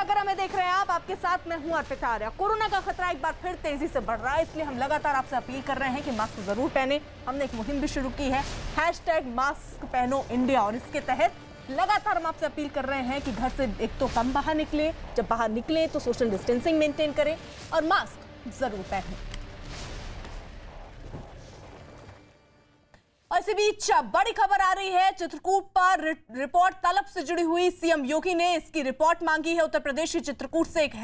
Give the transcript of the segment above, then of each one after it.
अगर हमें देख रहे हैं आप, आपके साथ मैं हूं अर्पिता आर्या। कोरोना का खतरा एक बार फिर तेजी से बढ़ रहा है, इसलिए हम लगातार आपसे अपील कर रहे हैं कि मास्क जरूर पहने। हमने एक मुहिम भी शुरू की है, #मास्क पहनो इंडिया, और इसके तहत लगातार हम आपसे अपील कर रहे हैं कि घर से एक तो कम बाहर निकले, जब बाहर निकले तो सोशल डिस्टेंसिंग मेंटेन करें और मास्क जरूर पहने। और इसी बीच बड़ी खबर आ रही है, चित्रकूट पर रिपोर्ट तलब से जुड़ी हुई। सीएम योगी ने इसकी रिपोर्ट मांगी है। उत्तर प्रदेश के चित्रकूट से एक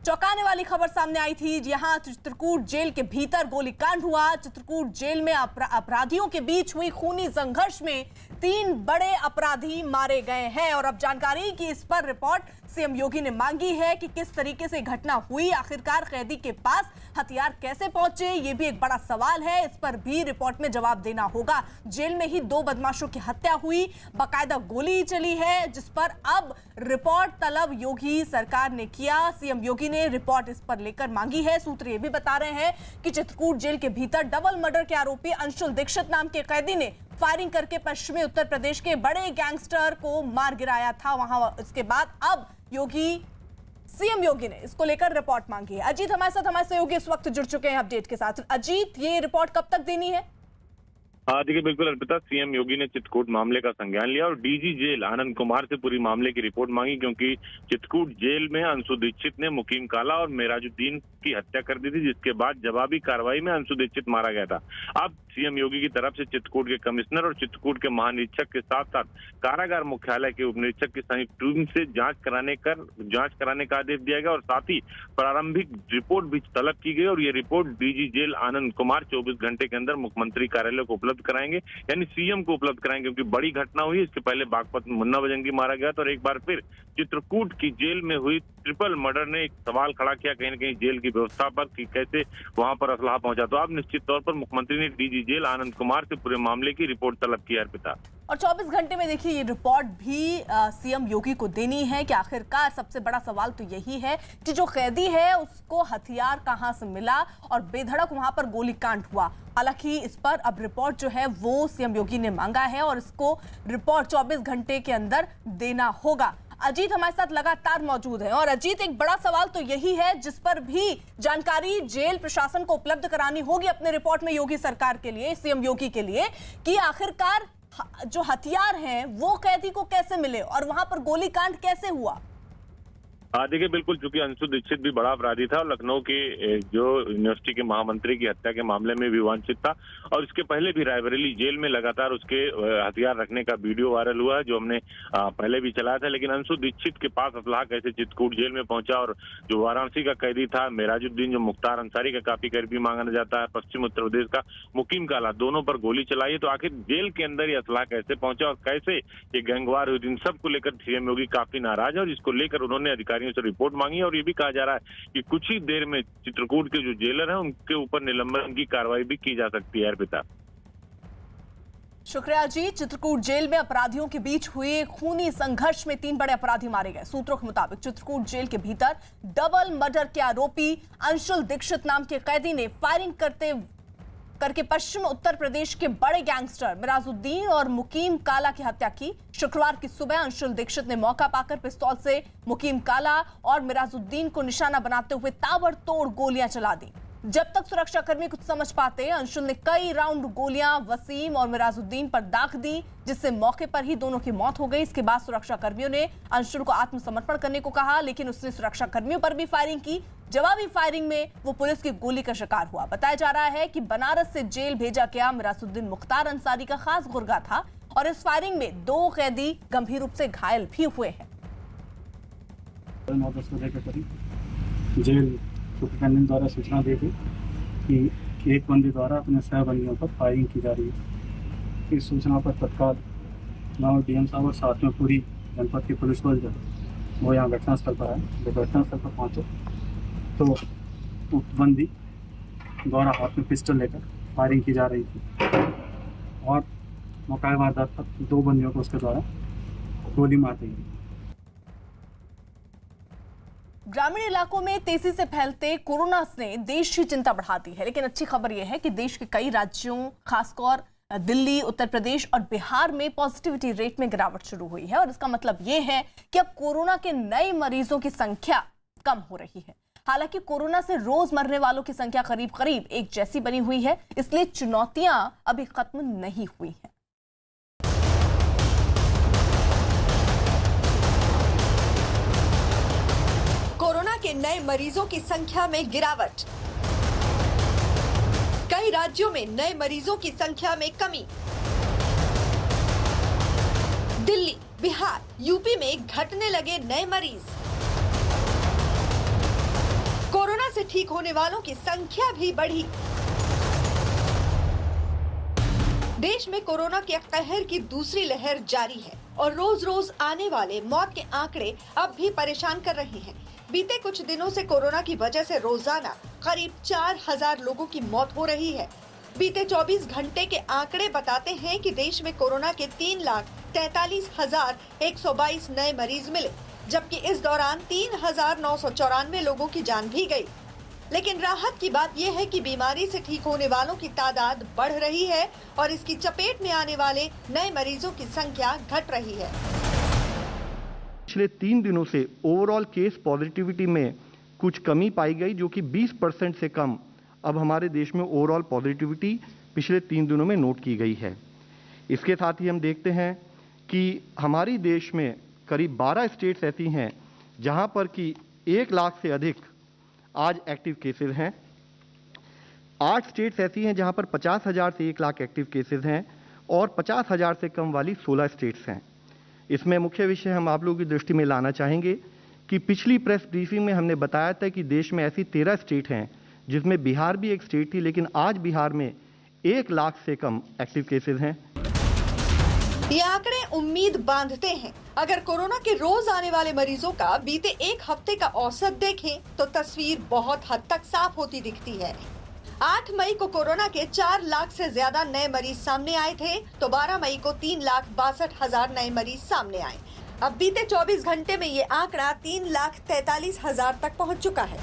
चौंकाने वाली खबर सामने आई थी। यहां चित्रकूट जेल के भीतर गोलीकांड हुआ। चित्रकूट जेल में अपराधियों के बीच हुई खूनी संघर्ष में 3 बड़े अपराधी मारे गए हैं। और अब जानकारी की इस पर रिपोर्ट सीएम योगी ने मांगी है कि किस तरीके से घटना हुई, आखिरकार कैदी के पास हथियार कैसे पहुंचे, ये भी एक बड़ा सवाल है। इस पर भी रिपोर्ट में जवाब देना होगा। जेल में ही 2 बदमाशों की हत्या हुई, बाकायदा गोली चली है, जिस पर अब रिपोर्ट तलब योगी सरकार ने किया। सीएम योगी ने रिपोर्ट इस पर लेकर मांगी है। सूत्र ये भी बता रहे हैं कि चित्रकूट जेल के भीतर डबल मर्डर के आरोपी अंशुल दीक्षित नाम के कैदी ने फायरिंग करके पश्चिमी उत्तर प्रदेश के बड़े गैंगस्टर को मार गिराया था वहां। इसके बाद अब सीएम योगी ने इसको लेकर रिपोर्ट मांगी है। अजीत हमारे साथ, हमारे सहयोगी इस वक्त जुड़ चुके हैं अपडेट के साथ। अजीत, ये रिपोर्ट कब तक देनी है? हाँ देखिए, बिल्कुल अर्पिता, सीएम योगी ने चित्रकूट मामले का संज्ञान लिया और डीजी जेल आनंद कुमार से पूरी मामले की रिपोर्ट मांगी, क्योंकि चित्रकूट जेल में अंशु दीक्षित ने मुकीम काला और मेराजुद्दीन की हत्या कर दी थी, जिसके बाद जवाबी कार्रवाई में अंशु दीक्षित मारा गया था। अब सीएम योगी की तरफ से चित्रकूट के कमिश्नर और चित्रकूट के महानिरीक्षक के साथ साथ कारागार मुख्यालय के उपनिरीक्षक की संयुक्त टीम से जांच कराने का आदेश दिया गया और साथ ही प्रारंभिक रिपोर्ट भी तलब की गई। और ये report DG jail Anand Kumar 24 घंटे के अंदर मुख्यमंत्री कार्यालय को उपलब्ध कराएंगे, यानी सीएम को उपलब्ध कराएंगे, क्योंकि बड़ी घटना हुई। इसके पहले बागपत में मुन्ना बजंगी मारा गया था और एक बार फिर चित्रकूट की जेल में हुई ट्रिपल मर्डर ने एक सवाल खड़ा किया कहीं न कहीं जेल की व्यवस्था पर कि कैसे वहां पर असलाह पहुंचा। तो अब निश्चित तौर पर मुख्यमंत्री ने डीजी जेल आनंद कुमार से पूरे मामले की रिपोर्ट तलब की है अर्पिता। और 24 घंटे में देखिए ये रिपोर्ट भी सीएम योगी को देनी है कि आखिरकार सबसे बड़ा सवाल तो यही है कि जो कैदी है उसको हथियार कहां से मिला और बेधड़क वहां पर गोलीकांड हुआ। हालांकि इस पर अब रिपोर्ट जो है वो सीएम योगी ने मांगा है और इसको रिपोर्ट 24 घंटे के अंदर देना होगा। अजीत हमारे साथ लगातार मौजूद है। और अजीत, एक बड़ा सवाल तो यही है जिस पर भी जानकारी जेल प्रशासन को उपलब्ध करानी होगी अपने रिपोर्ट में योगी सरकार के लिए, सीएम योगी के लिए, कि आखिरकार जो हथियार हैं वो कैदी को कैसे मिले और वहां पर गोलीकांड कैसे हुआ। हाँ देखिए, बिल्कुल, चूंकि अंशु दीक्षित भी बड़ा अपराधी था और लखनऊ के जो यूनिवर्सिटी के महामंत्री की हत्या के मामले में भी वांछित था और इसके पहले भी रायबरेली जेल में लगातार उसके हथियार रखने का वीडियो वायरल हुआ है, जो हमने पहले भी चलाया था। लेकिन अंशु दीक्षित के पास असलाह कैसे चित्रकूट जेल में पहुंचा, और जो वाराणसी का कैदी था मेराजुद्दीन, जो मुख्तार अंसारी का काफी करीबी माना जाता है, पश्चिम उत्तर प्रदेश का मुकीम काला, दोनों पर गोली चलाई, तो आखिर जेल के अंदर ये असलाह कैसे पहुंचा और कैसे ये गैंगवार हुई, इन सब को लेकर सीएम योगी काफी नाराज है और इसको लेकर उन्होंने अधिकारियों से रिपोर्ट मांगी। और ये भी कहा जा रहा है कि कुछ ही देर में चित्रकूट के जो जेलर हैं उनके ऊपर निलंबन की कार्रवाई भी की जा सकती है अर्पिता। शुक्रिया जी। चित्रकूट जेल में अपराधियों के बीच हुए खूनी संघर्ष में 3 बड़े अपराधी मारे गए। सूत्रों के मुताबिक चित्रकूट जेल के भीतर डबल मर्डर के आरोपी अंशुल दीक्षित नाम के कैदी ने फायरिंग करके पश्चिम उत्तर प्रदेश के बड़े गैंगस्टर मिराजुद्दीन और मुकीम काला की हत्या की। शुक्रवार की सुबह अंशुल दीक्षित ने मौका पाकर पिस्तौल से मुकीम काला और मिराजुद्दीन को निशाना बनाते हुए ताबड़तोड़ गोलियां चला दी। जब तक सुरक्षाकर्मी कुछ समझ पाते, अंशुल ने कई राउंड गोलियां वसीम और मिराजुद्दीन पर दाग दी, जिससे मौके पर ही दोनों की मौत हो गई। इसके बाद सुरक्षाकर्मियों ने अंशुल को आत्मसमर्पण करने को कहा, लेकिन उसने सुरक्षाकर्मियों पर भी फायरिंग की। जवाबी फायरिंग में वो पुलिस की गोली का शिकार हुआ। बताया जा रहा है कि बनारस से जेल भेजा गया मिराजुद्दीन मुख्तार अंसारी का खास गुर्गा था और इस फायरिंग में 2 कैदी गंभीर रूप से घायल भी हुए हैं। जेल सुपरिटेंडेंट द्वारा सूचना दी थी कि एक बंदी द्वारा अपने सहबंदियों पर फायरिंग की जा रही है। इस सूचना पर तत्काल मैं और डीएम साहब और साथ में पूरी जनपद की पुलिस बल जो वो यहाँ घटनास्थल पर है। जब घटनास्थल पर पहुँचे तो उक्त बंदी द्वारा हाथ में पिस्टल लेकर फायरिंग की जा रही थी और मौका वारदात पर 2 बंदियों को उसके द्वारा गोली मार दी गई। ग्रामीण इलाकों में तेजी से फैलते कोरोना ने देश की चिंता बढ़ा दी है, लेकिन अच्छी खबर यह है कि देश के कई राज्यों, खासकर दिल्ली, उत्तर प्रदेश और बिहार में पॉजिटिविटी रेट में गिरावट शुरू हुई है और इसका मतलब ये है कि अब कोरोना के नए मरीजों की संख्या कम हो रही है। हालांकि कोरोना से रोज मरने वालों की संख्या करीब करीब एक जैसी बनी हुई है, इसलिए चुनौतियां अभी खत्म नहीं हुई हैं। कोरोना के नए मरीजों की संख्या में गिरावट। कई राज्यों में नए मरीजों की संख्या में कमी। दिल्ली, बिहार, यूपी में घटने लगे नए मरीज। कोरोना से ठीक होने वालों की संख्या भी बढ़ी। देश में कोरोना के कहर की दूसरी लहर जारी है और रोज रोज आने वाले मौत के आंकड़े अब भी परेशान कर रहे हैं। बीते कुछ दिनों से कोरोना की वजह से रोजाना करीब 4000 लोगों की मौत हो रही है। बीते 24 घंटे के आंकड़े बताते हैं कि देश में कोरोना के 3,43,122 नए मरीज मिले, जबकि इस दौरान 3,994 लोगों की जान भी गई। लेकिन राहत की बात यह है कि बीमारी से ठीक होने वालों की तादाद बढ़ रही है और इसकी चपेट में आने वाले नए मरीजों की संख्या घट रही है। पिछले 3 दिनों से ओवरऑल केस पॉजिटिविटी में कुछ कमी पाई गई, जो कि 20% से कम अब हमारे देश में ओवरऑल पॉजिटिविटी पिछले 3 दिनों में नोट की गई है। इसके साथ ही हम देखते हैं कि हमारी देश में करीब 12 स्टेट्स ऐसी हैं जहां पर कि 1 लाख से अधिक आज एक्टिव केसेस हैं। 8 स्टेट्स ऐसी हैं जहां पर 50,000 से 1 लाख एक्टिव केसेस हैं और 50,000 से कम वाली 16 स्टेट्स हैं। इसमें मुख्य विषय हम आप लोगों की दृष्टि में लाना चाहेंगे कि पिछली प्रेस ब्रीफिंग में हमने बताया था कि देश में ऐसी 13 स्टेट हैं, जिसमें बिहार भी एक स्टेट थी, लेकिन आज बिहार में 1 लाख से कम एक्टिव केसेस हैं। ये आंकड़े उम्मीद बांधते हैं। अगर कोरोना के रोज आने वाले मरीजों का बीते 1 हफ्ते का औसत देखें तो तस्वीर बहुत हद तक साफ होती दिखती है। 8 मई को कोरोना के 4 लाख से ज्यादा नए मरीज सामने आए थे, तो 12 मई को 3,62,000 नए मरीज सामने आए। अब बीते 24 घंटे में ये आंकड़ा 3,43,000 तक पहुंच चुका है।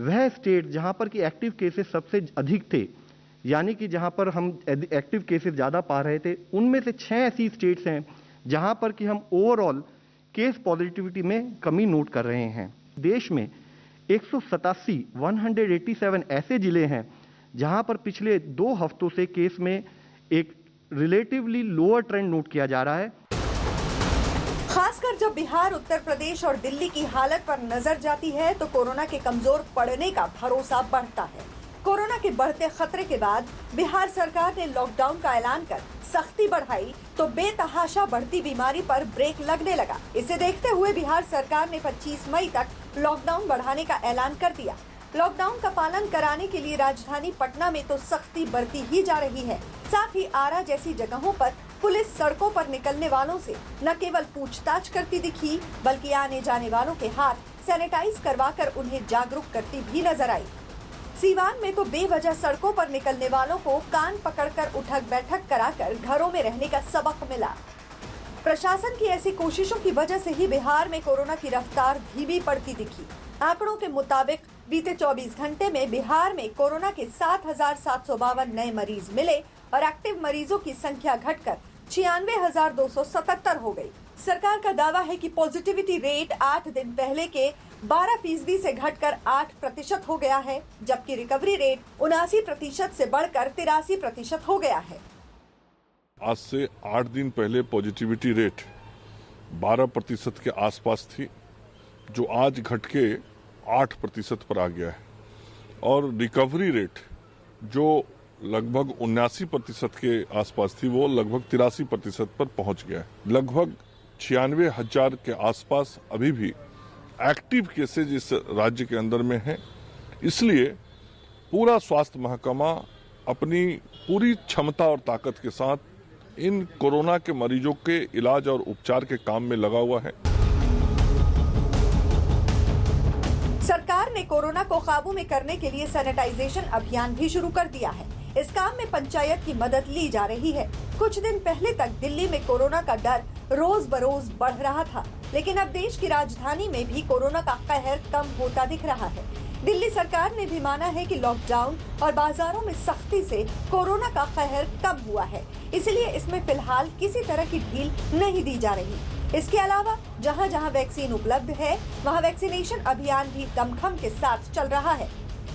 वह स्टेट जहां पर कि एक्टिव केसेस सबसे अधिक थे, यानी कि जहां पर हम एक्टिव केसेस ज्यादा पा रहे थे, उनमें से 6 ऐसी स्टेट्स हैं जहां पर कि हम ओवरऑल केस पॉजिटिविटी में कमी नोट कर रहे हैं। देश में 187 ऐसे जिले हैं जहां पर पिछले 2 हफ्तों से केस में एक रिलेटिवली लोअर ट्रेंड नोट किया जा रहा है। खासकर जब बिहार, उत्तर प्रदेश और दिल्ली की हालत पर नजर जाती है तो कोरोना के कमजोर पड़ने का भरोसा बढ़ता है। कोरोना के बढ़ते खतरे के बाद बिहार सरकार ने लॉकडाउन का ऐलान कर सख्ती बढ़ाई तो बेतहाशा बढ़ती बीमारी पर ब्रेक लगने लगा। इसे देखते हुए बिहार सरकार ने 25 मई तक लॉकडाउन बढ़ाने का ऐलान कर दिया। लॉकडाउन का पालन कराने के लिए राजधानी पटना में तो सख्ती बढ़ती ही जा रही है। साथ ही आरा जैसी जगहों पर पुलिस सड़कों पर निकलने वालों से न केवल पूछताछ करती दिखी, बल्कि आने जाने वालों के हाथ सैनिटाइज करवाकर उन्हें जागरूक करती भी नजर आई। सीवान में तो बेवजह सड़कों पर निकलने वालों को कान पकड़कर उठक बैठक कराकर घरों में रहने का सबक मिला। प्रशासन की ऐसी कोशिशों की वजह से ही बिहार में कोरोना की रफ्तार धीमी पड़ती दिखी। आंकड़ों के मुताबिक बीते 24 घंटे में बिहार में कोरोना के 7,752 नए मरीज मिले और एक्टिव मरीजों की संख्या घटकर 96,277 हो गई। सरकार का दावा है कि पॉजिटिविटी रेट 8 दिन पहले के 12% से घटकर 8% हो गया है, जबकि रिकवरी रेट 79% से बढ़कर 83% हो गया है। आज से 8 दिन पहले पॉजिटिविटी रेट 12% के आसपास थी, जो आज घट के 8% पर आ गया है और रिकवरी रेट जो लगभग 79% के आसपास थी वो लगभग 83% पर पहुंच गया है। लगभग 96,000 के आसपास अभी भी एक्टिव केसेज इस राज्य के अंदर में हैं। इसलिए पूरा स्वास्थ्य महकमा अपनी पूरी क्षमता और ताकत के साथ इन कोरोना के मरीजों के इलाज और उपचार के काम में लगा हुआ है। सरकार ने कोरोना को काबू में करने के लिए सैनिटाइजेशन अभियान भी शुरू कर दिया है। इस काम में पंचायत की मदद ली जा रही है। कुछ दिन पहले तक दिल्ली में कोरोना का डर रोज बरोज बढ़ रहा था, लेकिन अब देश की राजधानी में भी कोरोना का कहर कम होता दिख रहा है। दिल्ली सरकार ने भी माना है कि लॉकडाउन और बाजारों में सख्ती से कोरोना का कहर कम हुआ है, इसलिए इसमें फिलहाल किसी तरह की ढील नहीं दी जा रही। इसके अलावा जहां जहां वैक्सीन उपलब्ध है वहां वैक्सीनेशन अभियान भी दमखम के साथ चल रहा है।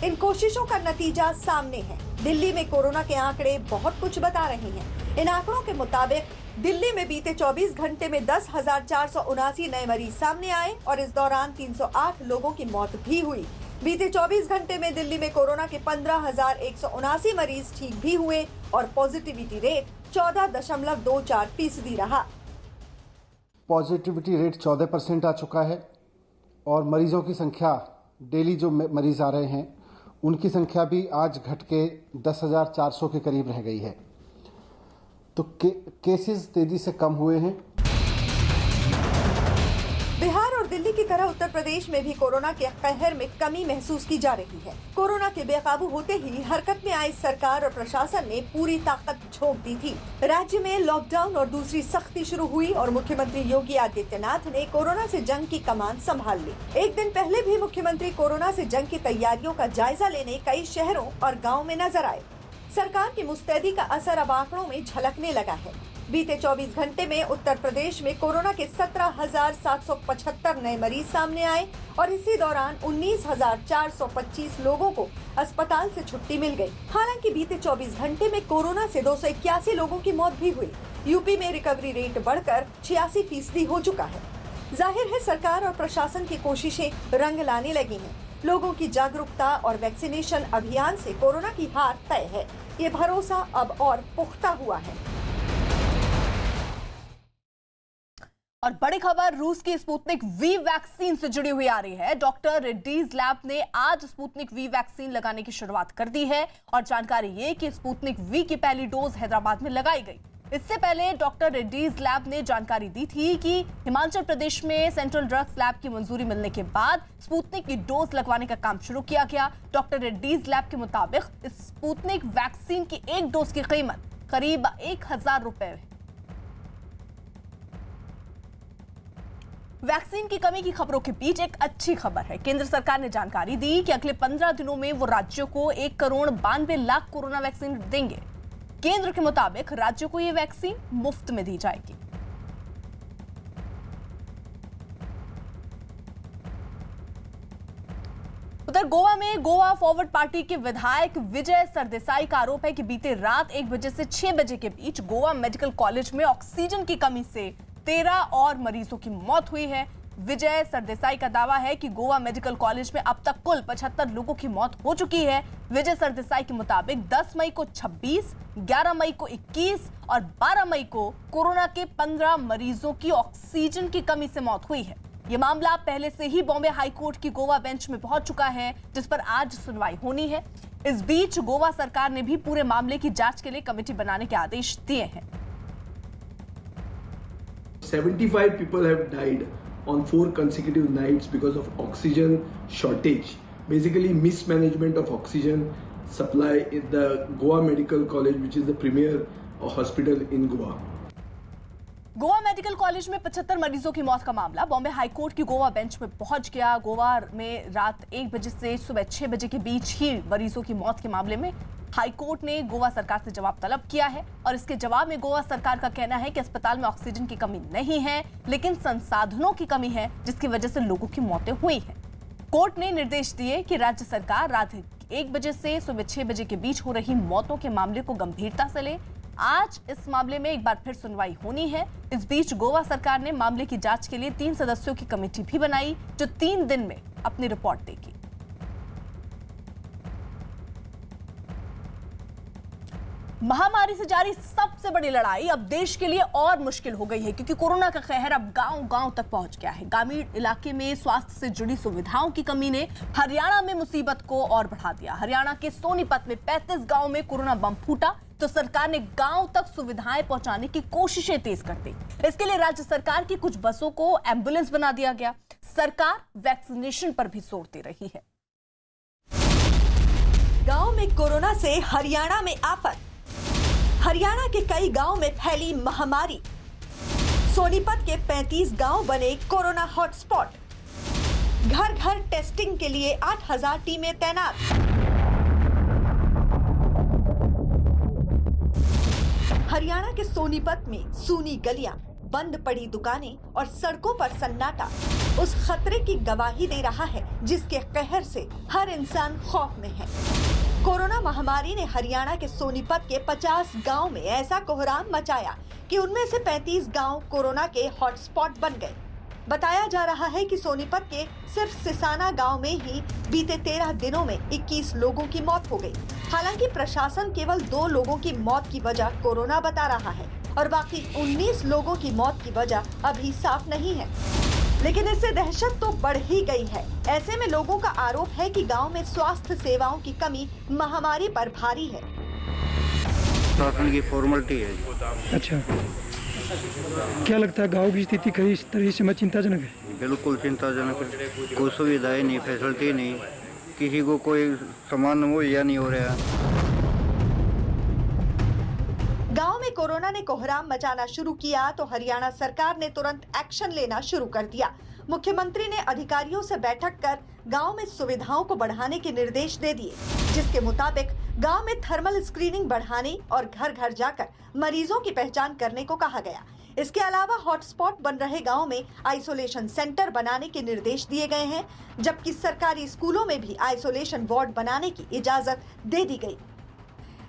इन कोशिशों का नतीजा सामने है। दिल्ली में कोरोना के आंकड़े बहुत कुछ बता रहे हैं। इन आंकड़ों के मुताबिक दिल्ली में बीते 24 घंटे में 10,479 नए मरीज सामने आए और इस दौरान 308 लोगों की मौत भी हुई। बीते 24 घंटे में दिल्ली में कोरोना के 15,179 मरीज ठीक भी हुए और पॉजिटिविटी रेट 14.24% रहा। पॉजिटिविटी रेट 14% आ चुका है और मरीजों की संख्या डेली जो मरीज आ रहे हैं उनकी संख्या भी आज घट के 10,400 के करीब रह गई है। तो केसेस तेजी से कम हुए हैं। बिहार और दिल्ली की तरह उत्तर प्रदेश में भी कोरोना के कहर में कमी महसूस की जा रही है। कोरोना के बेकाबू होते ही हरकत में आई सरकार और प्रशासन ने पूरी ताकत झोंक दी थी। राज्य में लॉकडाउन और दूसरी सख्ती शुरू हुई और मुख्यमंत्री योगी आदित्यनाथ ने कोरोना से जंग की कमान संभाल ली। एक दिन पहले भी मुख्यमंत्री कोरोना से जंग की तैयारियों का जायजा लेने कई शहरों और गाँव में नजर आए। सरकार की मुस्तैदी का असर अब आंकड़ों में झलकने लगा है। बीते 24 घंटे में उत्तर प्रदेश में कोरोना के 17,775 नए मरीज सामने आए और इसी दौरान 19,425 लोगों को अस्पताल से छुट्टी मिल गई। हालांकि बीते 24 घंटे में कोरोना से 281 लोगों की मौत भी हुई। यूपी में रिकवरी रेट बढ़कर 86% हो चुका है। जाहिर है सरकार और प्रशासन की कोशिशें रंग लाने लगी हैं। लोगों की जागरूकता और वैक्सीनेशन अभियान से कोरोना की हार तय है। ये भरोसा अब और पुख्ता हुआ है। और बड़ी खबर रूस की स्पुतनिक वी वैक्सीन से जुड़ी हुई आ रही है। डॉक्टर रेड्डीज लैब ने आज स्पुतनिक वी वैक्सीन लगाने की शुरुआत कर दी है और जानकारी ये कि स्पुतनिक वी की पहली डोज हैदराबाद में लगाई गई। इससे पहले डॉक्टर रेड्डीज लैब ने जानकारी दी थी कि हिमाचल प्रदेश में सेंट्रल ड्रग्स लैब की मंजूरी मिलने के बाद स्पुतनिक की डोज लगवाने का काम शुरू किया गया। डॉक्टर रेड्डीज लैब के मुताबिक इस स्पुतनिक वैक्सीन की एक डोज की कीमत करीब 1,000 रुपए है। वैक्सीन की कमी की खबरों के बीच एक अच्छी खबर है। केंद्र सरकार ने जानकारी दी कि अगले 15 दिनों में वो राज्यों को 1,92,00,000 कोरोना वैक्सीन देंगे। केंद्र के मुताबिक राज्यों को ये वैक्सीन मुफ्त में दी जाएगी। उधर गोवा में गोवा फॉरवर्ड पार्टी के विधायक विजय सरदेसाई का आरोप है कि बीते रात 1 बजे से 6 बजे के बीच गोवा मेडिकल कॉलेज में ऑक्सीजन की कमी से 13 और मरीजों की मौत हुई है। विजय सरदेसाई का दावा है कि गोवा मेडिकल कॉलेज में अब तक कुल 75 लोगों की मौत हो चुकी है। विजय सरदेसाई के मुताबिक 10 मई को 26, 11 मई को 21 और 12 मई को कोरोना के 15 मरीजों की ऑक्सीजन की कमी से मौत हुई है। ये मामला पहले से ही बॉम्बे हाईकोर्ट की गोवा बेंच में पहुंच चुका है, जिस पर आज सुनवाई होनी है। इस बीच गोवा सरकार ने भी पूरे मामले की जांच के लिए कमेटी बनाने के आदेश दिए हैं। 75 people have died on 4 consecutive nights because of oxygen shortage. Basically, mismanagement of oxygen supply in the Goa Medical College, which is the premier hospital in Goa. Goa medical college में 75 मरीजों की मौत का मामला बॉम्बे हाईकोर्ट की गोवा बेंच में पहुंच गया। गोवा में रात 1 बजे से सुबह 6 बजे के बीच ही मरीजों की मौत के मामले में हाईकोर्ट ने गोवा सरकार से जवाब तलब किया है और इसके जवाब में गोवा सरकार का कहना है कि अस्पताल में ऑक्सीजन की कमी नहीं है, लेकिन संसाधनों की कमी है, जिसकी वजह से लोगों की मौतें हुई हैं। कोर्ट ने निर्देश दिए कि राज्य सरकार रात 1 बजे से सुबह 6 बजे के बीच हो रही मौतों के मामले को गंभीरता से ले। आज इस मामले में एक बार फिर सुनवाई होनी है। इस बीच गोवा सरकार ने मामले की जांच के लिए 3 सदस्यों की कमेटी भी बनाई, जो 3 दिन में अपनी रिपोर्ट देगी। महामारी से जारी सबसे बड़ी लड़ाई अब देश के लिए और मुश्किल हो गई है, क्योंकि कोरोना का कहर अब गांव-गांव तक पहुंच गया है। ग्रामीण इलाके में स्वास्थ्य से जुड़ी सुविधाओं की कमी ने हरियाणा में मुसीबत को और बढ़ा दिया। हरियाणा के सोनीपत में 35 गांव में कोरोना बम फूटा तो सरकार ने गांव तक सुविधाएं पहुंचाने की कोशिशें तेज कर दी। इसके लिए राज्य सरकार की कुछ बसों को एम्बुलेंस बना दिया गया। सरकार वैक्सीनेशन पर भी जोर दे रही है। गांव में कोरोना से हरियाणा में आफत। हरियाणा के कई गांव में फैली महामारी। सोनीपत के 35 गांव बने कोरोना हॉटस्पॉट। घर घर टेस्टिंग के लिए 8,000 टीमें तैनात। हरियाणा के सोनीपत में सूनी गलियां, बंद पड़ी दुकानें और सड़कों पर सन्नाटा उस खतरे की गवाही दे रहा है जिसके कहर से हर इंसान खौफ में है। कोरोना महामारी ने हरियाणा के सोनीपत के 50 गांव में ऐसा कोहराम मचाया कि उनमें से 35 गांव कोरोना के हॉटस्पॉट बन गए। बताया जा रहा है कि सोनीपत के सिर्फ सिसाना गांव में ही बीते 13 दिनों में 21 लोगों की मौत हो गई। हालांकि प्रशासन केवल 2 लोगों की मौत की वजह कोरोना बता रहा है और बाकी 19 लोगों की मौत की वजह अभी साफ नहीं है। लेकिन इससे दहशत तो बढ़ ही गई है। ऐसे में लोगों का आरोप है कि गांव में स्वास्थ्य सेवाओं की कमी महामारी पर भारी है। शासन की फॉर्मेलिटी है। अच्छा, क्या लगता है गांव की स्थिति किस तरह से चिंताजनक है? बिल्कुल चिंताजनक है। कोई सुविधाएं नहीं, फैसिलिटी नहीं, किसी को कोई सामान मुहैया नहीं हो रहा। गांव में कोरोना ने कोहराम मचाना शुरू किया तो हरियाणा सरकार ने तुरंत एक्शन लेना शुरू कर दिया। मुख्यमंत्री ने अधिकारियों से बैठक कर गांव में सुविधाओं को बढ़ाने के निर्देश दे दिए, जिसके मुताबिक गांव में थर्मल स्क्रीनिंग बढ़ाने और घर घर जाकर मरीजों की पहचान करने को कहा गया। इसके अलावा हॉटस्पॉट बन रहे गांव में आइसोलेशन सेंटर बनाने के निर्देश दिए गए हैं, जबकि सरकारी स्कूलों में भी आइसोलेशन वार्ड बनाने की इजाजत दे दी गई।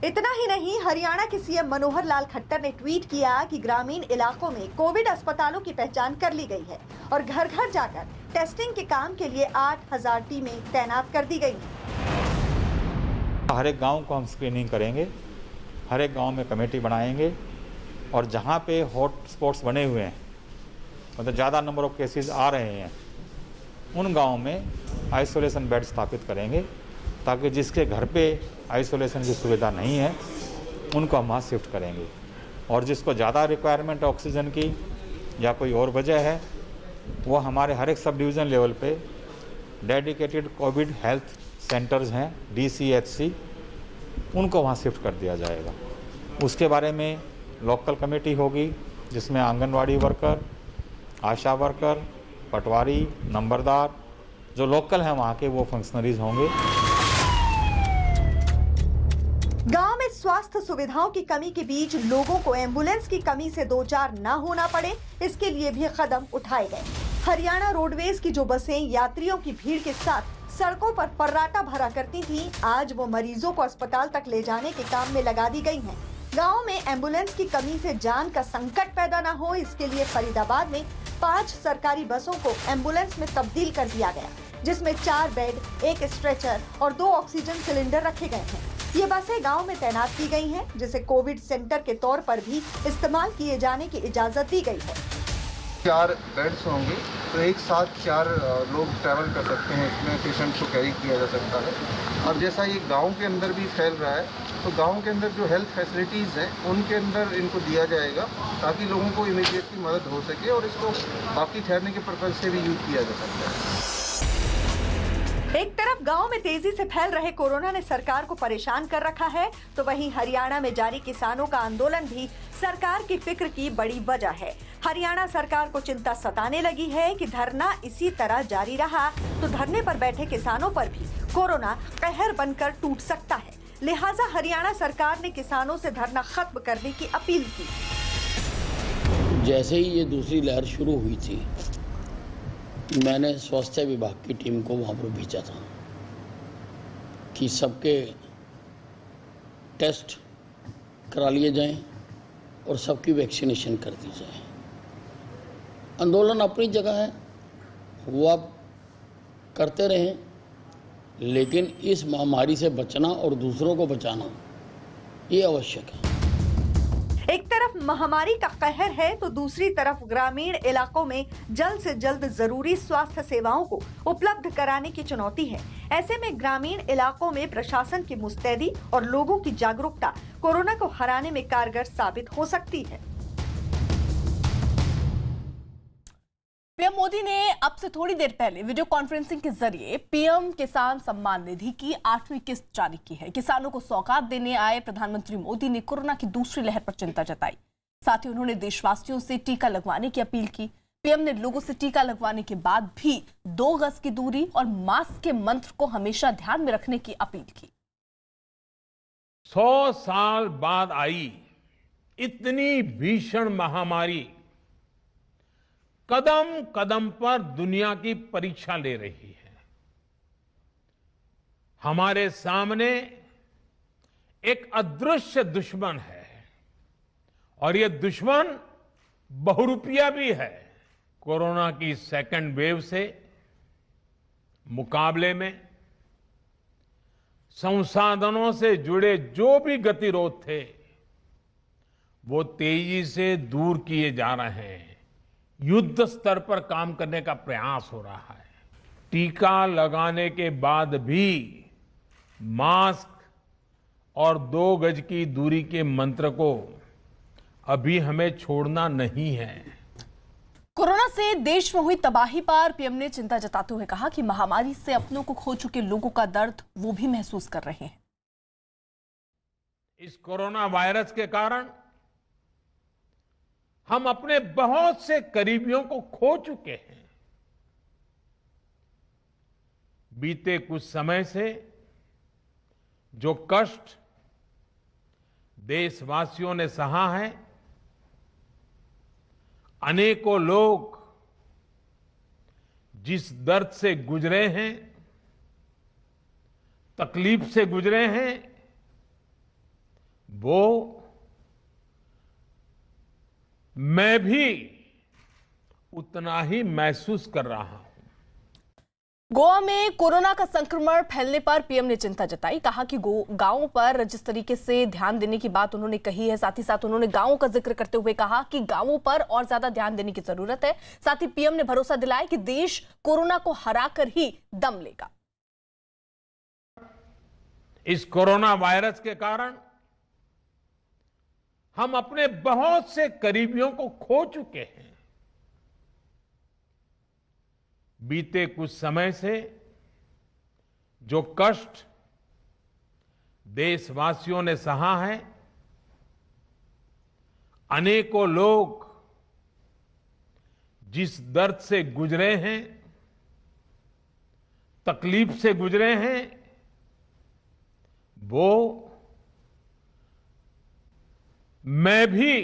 इतना ही नहीं, हरियाणा के सीएम मनोहर लाल खट्टर ने ट्वीट किया कि ग्रामीण इलाकों में कोविड अस्पतालों की पहचान कर ली गई है और घर घर जाकर टेस्टिंग के काम के लिए 8,000 टीमें तैनात कर दी गई हैं। हर एक गांव को हम स्क्रीनिंग करेंगे, हर एक गांव में कमेटी बनाएंगे और जहां पे हॉट स्पॉट्स बने हुए हैं, मतलब ज़्यादा नंबर ऑफ केसेस आ रहे हैं, उन गाँव में आइसोलेशन बेड स्थापित करेंगे ताकि जिसके घर पे आइसोलेशन की सुविधा नहीं है उनको हम वहाँ शिफ्ट करेंगे। और जिसको ज़्यादा रिक्वायरमेंट ऑक्सीजन की या कोई और वजह है, वो हमारे हर एक सब डिवीज़न लेवल पे डेडिकेटेड कोविड हेल्थ सेंटर्स हैं, DCHC, उनको वहाँ शिफ्ट कर दिया जाएगा। उसके बारे में लोकल कमेटी होगी जिसमें आंगनवाड़ी वर्कर, आशा वर्कर, पटवारी, नंबरदार जो लोकल हैं वहाँ के वो फंक्शनरीज होंगे। गांव में स्वास्थ्य सुविधाओं की कमी के बीच लोगों को एम्बुलेंस की कमी से दो चार न होना पड़े, इसके लिए भी कदम उठाए गए। हरियाणा रोडवेज की जो बसें यात्रियों की भीड़ के साथ सड़कों पर फर्राटा भरा करती थीं, आज वो मरीजों को अस्पताल तक ले जाने के काम में लगा दी गई हैं। गांव में एम्बुलेंस की कमी से जान का संकट पैदा न हो, इसके लिए फरीदाबाद में 5 सरकारी बसों को एम्बुलेंस में तब्दील कर दिया गया, जिसमें 4 बेड, 1 स्ट्रेचर और 2 ऑक्सीजन सिलेंडर रखे गए हैं। ये बसें गांव में तैनात की गई हैं, जिसे कोविड सेंटर के तौर पर भी इस्तेमाल किए जाने की इजाजत दी गई है। 4 बेड्स होंगे तो एक साथ 4 लोग ट्रैवल कर सकते हैं, इसमें पेशेंट को कैरी किया जा सकता है। और जैसा ये गांव के अंदर भी फैल रहा है, तो गांव के अंदर जो हेल्थ फैसिलिटीज़ हैं उनके अंदर इनको दिया जाएगा ताकि लोगों को इमीडिएटली मदद हो सके और इसको बाकी ठहरने के पर्पज से भी यूज किया जा सकता है। एक तरफ गांव में तेजी से फैल रहे कोरोना ने सरकार को परेशान कर रखा है, तो वहीं हरियाणा में जारी किसानों का आंदोलन भी सरकार की फिक्र की बड़ी वजह है। हरियाणा सरकार को चिंता सताने लगी है कि धरना इसी तरह जारी रहा तो धरने पर बैठे किसानों पर भी कोरोना कहर बनकर टूट सकता है। लिहाजा हरियाणा सरकार ने किसानों से धरना खत्म करने की अपील की। जैसे ही ये दूसरी लहर शुरू हुई थी, मैंने स्वास्थ्य विभाग की टीम को वहाँ पर भेजा था कि सबके टेस्ट करा लिए जाएं और सबकी वैक्सीनेशन कर दी जाए। आंदोलन अपनी जगह है, वो आप करते रहें, लेकिन इस महामारी से बचना और दूसरों को बचाना ये आवश्यक है। एक तरफ महामारी का कहर है तो दूसरी तरफ ग्रामीण इलाकों में जल्द से जल्द जरूरी स्वास्थ्य सेवाओं को उपलब्ध कराने की चुनौती है। ऐसे में ग्रामीण इलाकों में प्रशासन की मुस्तैदी और लोगों की जागरूकता कोरोना को हराने में कारगर साबित हो सकती है। पीएम मोदी ने अब से थोड़ी देर पहले वीडियो कॉन्फ्रेंसिंग के जरिए पीएम किसान सम्मान निधि की 8वीं किस्त जारी की है। किसानों को सौगात देने आए प्रधानमंत्री मोदी ने कोरोना की दूसरी लहर पर चिंता जताई। साथ ही उन्होंने देशवासियों से टीका लगवाने की अपील की। पीएम ने लोगों से टीका लगवाने के बाद भी 2 गज की दूरी और मास्क के मंत्र को हमेशा ध्यान में रखने की अपील की। 100 साल बाद आई इतनी भीषण महामारी कदम कदम पर दुनिया की परीक्षा ले रही है। हमारे सामने एक अदृश्य दुश्मन है और ये दुश्मन बहुरूपिया भी है। कोरोना की सेकंड वेव से मुकाबले में संसाधनों से जुड़े जो भी गतिरोध थे वो तेजी से दूर किए जा रहे हैं। युद्ध स्तर पर काम करने का प्रयास हो रहा है। टीका लगाने के बाद भी मास्क और 2 गज की दूरी के मंत्र को अभी हमें छोड़ना नहीं है। कोरोना से देश में हुई तबाही पर पीएम ने चिंता जताते हुए कहा कि महामारी से अपनों को खो चुके लोगों का दर्द वो भी महसूस कर रहे हैं। इस कोरोना वायरस के कारण हम अपने बहुत से करीबियों को खो चुके हैं। बीते कुछ समय से जो कष्ट देशवासियों ने सहा है, अनेकों लोग जिस दर्द से गुजरे हैं, तकलीफ से गुजरे हैं, वो मैं भी उतना ही महसूस कर रहा हूं। गोवा में कोरोना का संक्रमण फैलने पर पीएम ने चिंता जताई। कहा कि गांवों पर जिस तरीके से ध्यान देने की बात उन्होंने कही है, साथ ही साथ उन्होंने गांवों का जिक्र करते हुए कहा कि गांवों पर और ज्यादा ध्यान देने की जरूरत है। साथ ही पीएम ने भरोसा दिलाया कि देश कोरोना को हराकर ही दम लेगा। इस कोरोना वायरस के कारण हम अपने बहुत से करीबियों को खो चुके हैं। बीते कुछ समय से जो कष्ट देशवासियों ने सहा है, अनेकों लोग जिस दर्द से गुजरे हैं, तकलीफ से गुजरे हैं, वो मैं भी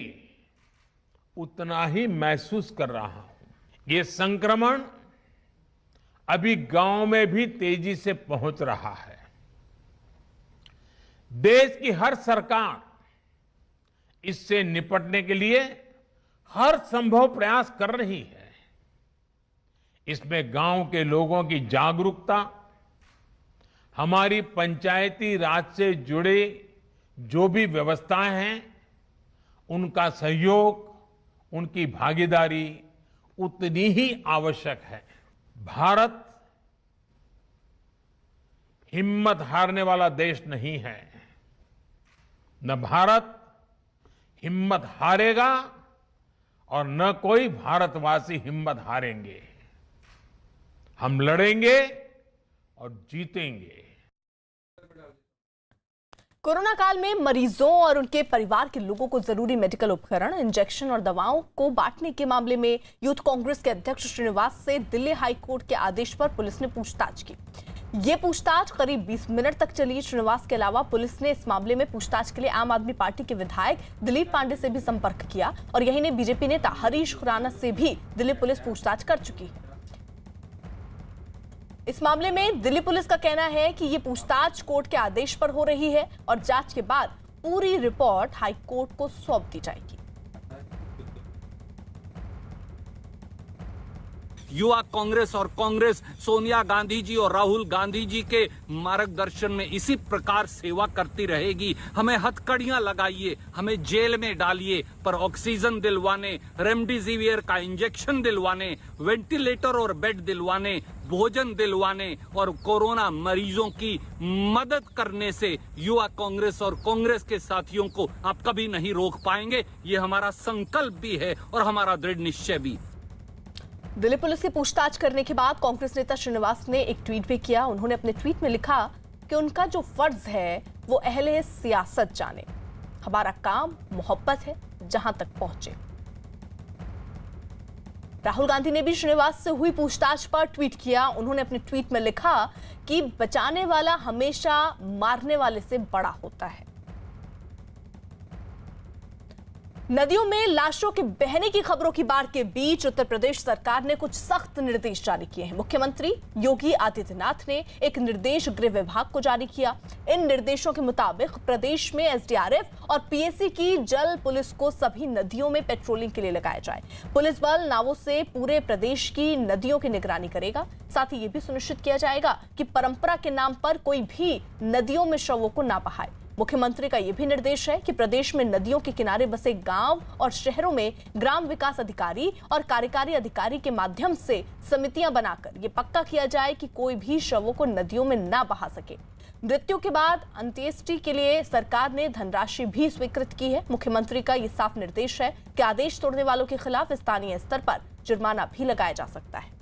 उतना ही महसूस कर रहा हूं। ये संक्रमण अभी गांव में भी तेजी से पहुंच रहा है। देश की हर सरकार इससे निपटने के लिए हर संभव प्रयास कर रही है। इसमें गांव के लोगों की जागरूकता, हमारी पंचायती राज से जुड़े जो भी व्यवस्थाएं हैं, उनका सहयोग, उनकी भागीदारी उतनी ही आवश्यक है। भारत हिम्मत हारने वाला देश नहीं है। न भारत हिम्मत हारेगा और न कोई भारतवासी हिम्मत हारेंगे। हम लड़ेंगे और जीतेंगे। कोरोना काल में मरीजों और उनके परिवार के लोगों को जरूरी मेडिकल उपकरण, इंजेक्शन और दवाओं को बांटने के मामले में यूथ कांग्रेस के अध्यक्ष श्रीनिवास से दिल्ली हाई कोर्ट के आदेश पर पुलिस ने पूछताछ की। ये पूछताछ करीब 20 मिनट तक चली। श्रीनिवास के अलावा पुलिस ने इस मामले में पूछताछ के लिए आम आदमी पार्टी के विधायक दिलीप पांडे से भी संपर्क किया और यही नहीं, बीजेपी नेता हरीश खुराना से भी दिल्ली पुलिस पूछताछ कर चुकी है। इस मामले में दिल्ली पुलिस का कहना है कि ये पूछताछ कोर्ट के आदेश पर हो रही है और जांच के बाद पूरी रिपोर्ट हाई कोर्ट को सौंप दी जाएगी। युवा कांग्रेस और कांग्रेस सोनिया गांधी जी और राहुल गांधी जी के मार्गदर्शन में इसी प्रकार सेवा करती रहेगी। हमें हथकड़ियां लगाइए, हमें जेल में डालिए, पर ऑक्सीजन दिलवाने, रेमडेसिविर का इंजेक्शन दिलवाने, वेंटिलेटर और बेड दिलवाने, भोजन दिलवाने और कोरोना मरीजों की मदद करने से युवा कांग्रेस और कांग्रेस के साथियों को आप कभी नहीं रोक पाएंगे। ये हमारा संकल्प भी है और हमारा दृढ़ निश्चय भी। दिल्ली पुलिस की पूछताछ करने के बाद कांग्रेस नेता श्रीनिवास ने एक ट्वीट भी किया। उन्होंने अपने ट्वीट में लिखा कि उनका जो फर्ज है वो अहले सियासत जाने, हमारा काम मोहब्बत है, जहां तक पहुंचे। राहुल गांधी ने भी श्रीनिवास से हुई पूछताछ पर ट्वीट किया। उन्होंने अपने ट्वीट में लिखा कि बचाने वाला हमेशा मारने वाले से बड़ा होता है। नदियों में लाशों के बहने की खबरों की बाढ़ के बीच उत्तर प्रदेश सरकार ने कुछ सख्त निर्देश जारी किए हैं। मुख्यमंत्री योगी आदित्यनाथ ने एक निर्देश गृह विभाग को जारी किया। इन निर्देशों के मुताबिक प्रदेश में एसडीआरएफ और पीएसी की जल पुलिस को सभी नदियों में पेट्रोलिंग के लिए लगाया जाए। पुलिस बल नावों से पूरे प्रदेश की नदियों की निगरानी करेगा। साथ ही यह भी सुनिश्चित किया जाएगा कि परंपरा के नाम पर कोई भी नदियों में शवों को ना बहाए। मुख्यमंत्री का यह भी निर्देश है कि प्रदेश में नदियों के किनारे बसे गांव और शहरों में ग्राम विकास अधिकारी और कार्यकारी अधिकारी के माध्यम से समितियां बनाकर यह पक्का किया जाए कि कोई भी शवों को नदियों में ना बहा सके। मृत्यु के बाद अंत्येष्टि के लिए सरकार ने धनराशि भी स्वीकृत की है। मुख्यमंत्री का यह साफ निर्देश है कि आदेश तोड़ने वालों के खिलाफ स्थानीय स्तर पर जुर्माना भी लगाया जा सकता है।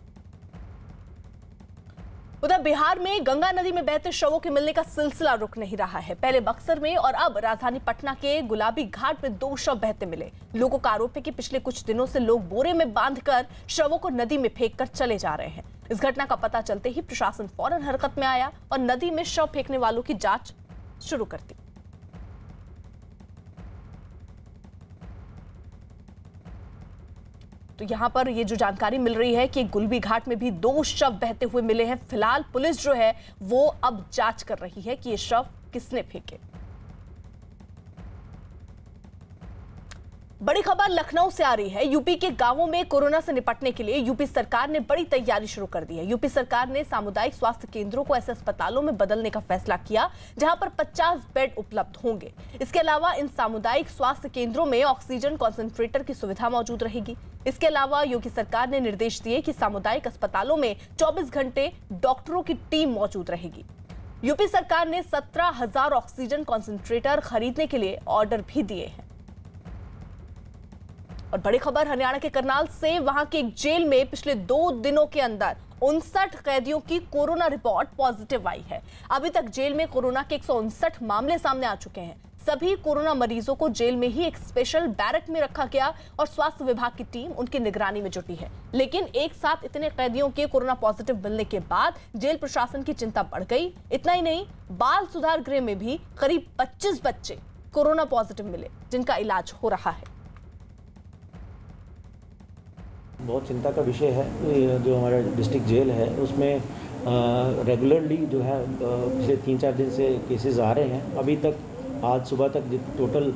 उधर बिहार में गंगा नदी में बहते शवों के मिलने का सिलसिला रुक नहीं रहा है। पहले बक्सर में और अब राजधानी पटना के गुलाबी घाट में 2 शव बहते मिले। लोगों का आरोप है कि पिछले कुछ दिनों से लोग बोरे में बांधकर शवों को नदी में फेंककर चले जा रहे हैं। इस घटना का पता चलते ही प्रशासन फौरन हरकत में आया और नदी में शव फेंकने वालों की जांच शुरू कर दी। तो यहां पर ये जो जानकारी मिल रही है कि गुलबी घाट में भी 2 शव बहते हुए मिले हैं। फिलहाल पुलिस जो है वो अब जांच कर रही है कि ये शव किसने फेंके। बड़ी खबर लखनऊ से आ रही है। यूपी के गांवों में कोरोना से निपटने के लिए यूपी सरकार ने बड़ी तैयारी शुरू कर दी है। यूपी सरकार ने सामुदायिक स्वास्थ्य केंद्रों को ऐसे अस्पतालों में बदलने का फैसला किया जहां पर 50 बेड उपलब्ध होंगे। इसके अलावा इन सामुदायिक स्वास्थ्य केंद्रों में ऑक्सीजन कॉन्सेंट्रेटर की सुविधा मौजूद रहेगी। इसके अलावा योगी सरकार ने निर्देश दिए कि सामुदायिक अस्पतालों में 24 घंटे डॉक्टरों की टीम मौजूद रहेगी। यूपी सरकार ने 17,000 ऑक्सीजन कॉन्सेंट्रेटर खरीदने के लिए ऑर्डर भी दिए हैं। और बड़ी खबर हरियाणा के करनाल से। वहां की एक जेल में पिछले 2 दिनों के अंदर 59 कैदियों की कोरोना रिपोर्ट पॉजिटिव आई है। अभी तक जेल में कोरोना के 159 मामले सामने आ चुके हैं। सभी कोरोना मरीजों को जेल में ही एक स्पेशल बैरक में रखा गया और स्वास्थ्य विभाग की टीम उनकी निगरानी में जुटी है। लेकिन एक साथ इतने कैदियों के कोरोना पॉजिटिव मिलने के बाद जेल प्रशासन की चिंता बढ़ गई। इतना ही नहीं, बाल सुधार गृह में भी करीब 25 बच्चे कोरोना पॉजिटिव मिले जिनका इलाज हो रहा है। बहुत चिंता का विषय है। जो हमारा डिस्ट्रिक्ट जेल है उसमें रेगुलरली जो है पिछले 3-4 दिन से केसेस आ रहे हैं। अभी तक आज सुबह तक टोटल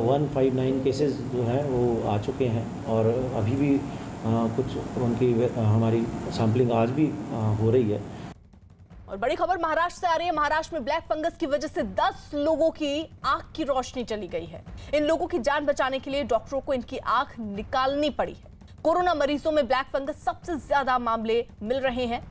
159 केसेस जो हैं वो आ चुके हैं और अभी भी कुछ उनकी हमारी सैंपलिंग आज भी हो रही है। और बड़ी खबर महाराष्ट्र से आ रही है। महाराष्ट्र में ब्लैक फंगस की वजह से 10 लोगों की आंख की रोशनी चली गई है। इन लोगों की जान बचाने के लिए डॉक्टरों को इनकी आंख निकालनी पड़ी है। कोरोना मरीजों में ब्लैक फंगस सबसे ज्यादा मामले मिल रहे हैं।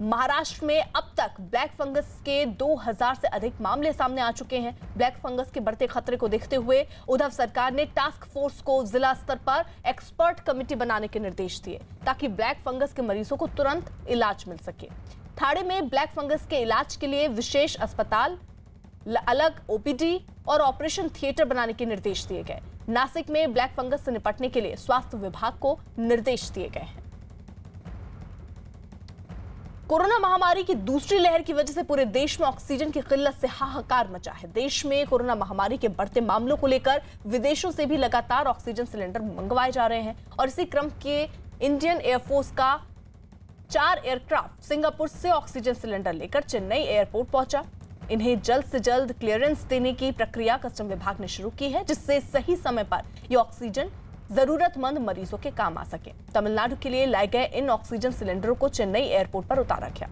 महाराष्ट्र में अब तक ब्लैक फंगस के 2000 से अधिक मामले सामने आ चुके हैं। ब्लैक फंगस के बढ़ते खतरे को देखते हुए उद्धव सरकार ने टास्क फोर्स को जिला स्तर पर एक्सपर्ट कमेटी बनाने के निर्देश दिए ताकि ब्लैक फंगस के मरीजों को तुरंत इलाज मिल सके। ठाणे में ब्लैक फंगस के इलाज के लिए विशेष अस्पताल, अलग ओपीडी और ऑपरेशन थिएटर बनाने के निर्देश दिए गए। नासिक में ब्लैक फंगस से निपटने के लिए स्वास्थ्य विभाग को निर्देश दिए गए हैं। कोरोना महामारी की दूसरी लहर की वजह से पूरे देश में ऑक्सीजन की किल्लत से हाहाकार मचा है। देश में कोरोना महामारी के बढ़ते मामलों को लेकर विदेशों से भी लगातार ऑक्सीजन सिलेंडर मंगवाए जा रहे हैं और इसी क्रम के इंडियन एयरफोर्स का 4 एयरक्राफ्ट सिंगापुर से ऑक्सीजन सिलेंडर लेकर चेन्नई एयरपोर्ट पहुंचा। इन्हें जल्द से जल्द क्लियरेंस देने की प्रक्रिया कस्टम विभाग ने शुरू की है जिससे सही समय पर यह ऑक्सीजन जरूरतमंद मरीजों के काम आ सके। तमिलनाडु के लिए लाए गए इन ऑक्सीजन सिलेंडरों को चेन्नई एयरपोर्ट पर उतारा गया।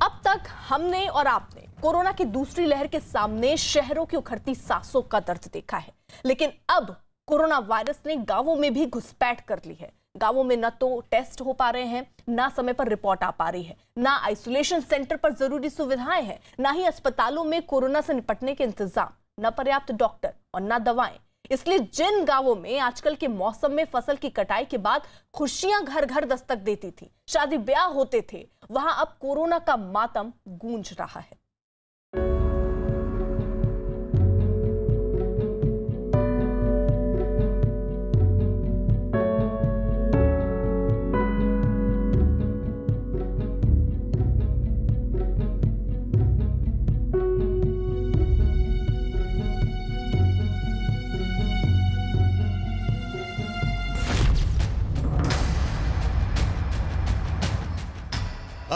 अब तक हमने और आपने कोरोना की दूसरी लहर के सामने शहरों की उखड़ती सांसों का दर्द देखा है, लेकिन अब कोरोना वायरस ने गांवों में भी घुसपैठ कर ली है। गांवों में न तो टेस्ट हो पा रहे हैं, ना समय पर रिपोर्ट आ पा रही है, ना आइसोलेशन सेंटर पर जरूरी सुविधाएं हैं, ना ही अस्पतालों में कोरोना से निपटने के इंतजाम, न पर्याप्त डॉक्टर और न दवाएं। इसलिए जिन गांवों में आजकल के मौसम में फसल की कटाई के बाद खुशियां घर घर दस्तक देती थी, शादी ब्याह होते थे, वहां अब कोरोना का मातम गूंज रहा है।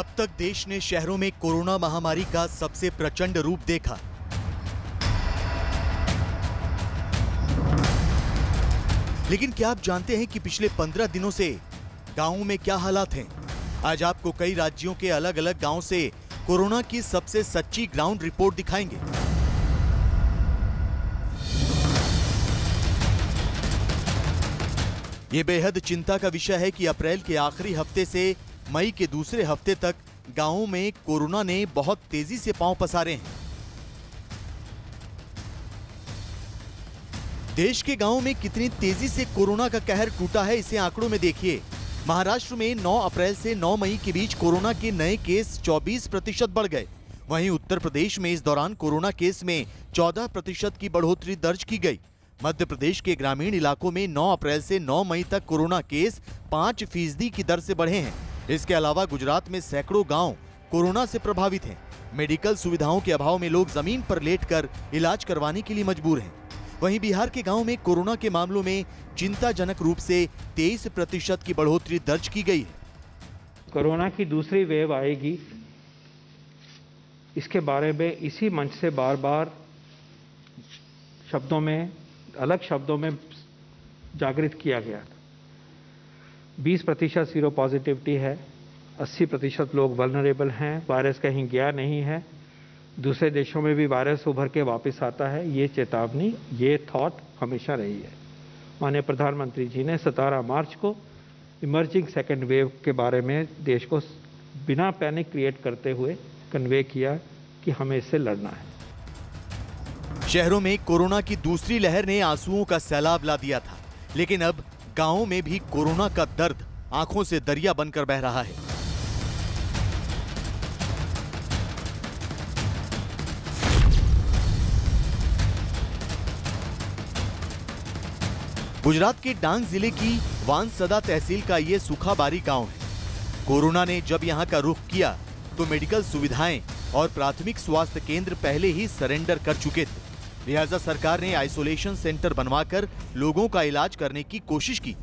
अब तक देश ने शहरों में कोरोना महामारी का सबसे प्रचंड रूप देखा। लेकिन क्या आप जानते हैं कि पिछले 15 दिनों से गांवों में क्या हालात हैं? आज आपको कई राज्यों के अलग अलग गांव से कोरोना की सबसे सच्ची ग्राउंड रिपोर्ट दिखाएंगे। ये बेहद चिंता का विषय है कि अप्रैल के आखिरी हफ्ते से मई के दूसरे हफ्ते तक गांवों में कोरोना ने बहुत तेजी से पांव पसारे हैं। देश के गांवों में कितनी तेजी से कोरोना का कहर टूटा है, इसे आंकड़ों में देखिए। महाराष्ट्र में 9 अप्रैल से 9 मई के बीच कोरोना के नए केस 24% बढ़ गए। वहीं उत्तर प्रदेश में इस दौरान कोरोना केस में 14% की बढ़ोतरी दर्ज की गई। मध्य प्रदेश के ग्रामीण इलाकों में 9 अप्रैल से 9 मई तक कोरोना केस 5% की दर से बढ़े हैं। इसके अलावा गुजरात में सैकड़ों गांव कोरोना से प्रभावित हैं। मेडिकल सुविधाओं के अभाव में लोग जमीन पर लेटकर इलाज करवाने के लिए मजबूर हैं। वहीं बिहार के गांव में कोरोना के मामलों में चिंताजनक रूप से 23% की बढ़ोतरी दर्ज की गई है। कोरोना की दूसरी वेव आएगी, इसके बारे में इसी मंच से बार बार अलग शब्दों में जागृत किया गया था। 20% सीरो पॉजिटिविटी है, 80% लोग वल्नरेबल हैं, वायरस कहीं गया नहीं है, दूसरे देशों में भी वायरस उभर के वापस आता है। ये चेतावनी, ये थॉट हमेशा रही है। माननीय प्रधानमंत्री जी ने 17 मार्च को इमर्जिंग सेकेंड वेव के बारे में देश को बिना पैनिक क्रिएट करते हुए कन्वे किया कि हमें इससे लड़ना है। शहरों में कोरोना की दूसरी लहर ने आंसुओं का सैलाब ला दिया था, लेकिन अब गांवों में भी कोरोना का दर्द आंखों से दरिया बनकर बह रहा है। गुजरात के डांग जिले की वानसदा तहसील का ये सुखाबारी गांव है। कोरोना ने जब यहां का रुख किया तो मेडिकल सुविधाएं और प्राथमिक स्वास्थ्य केंद्र पहले ही सरेंडर कर चुके थे। लिहाजा सरकार ने आइसोलेशन सेंटर बनवाकर लोगों का इलाज करने की कोशिश की,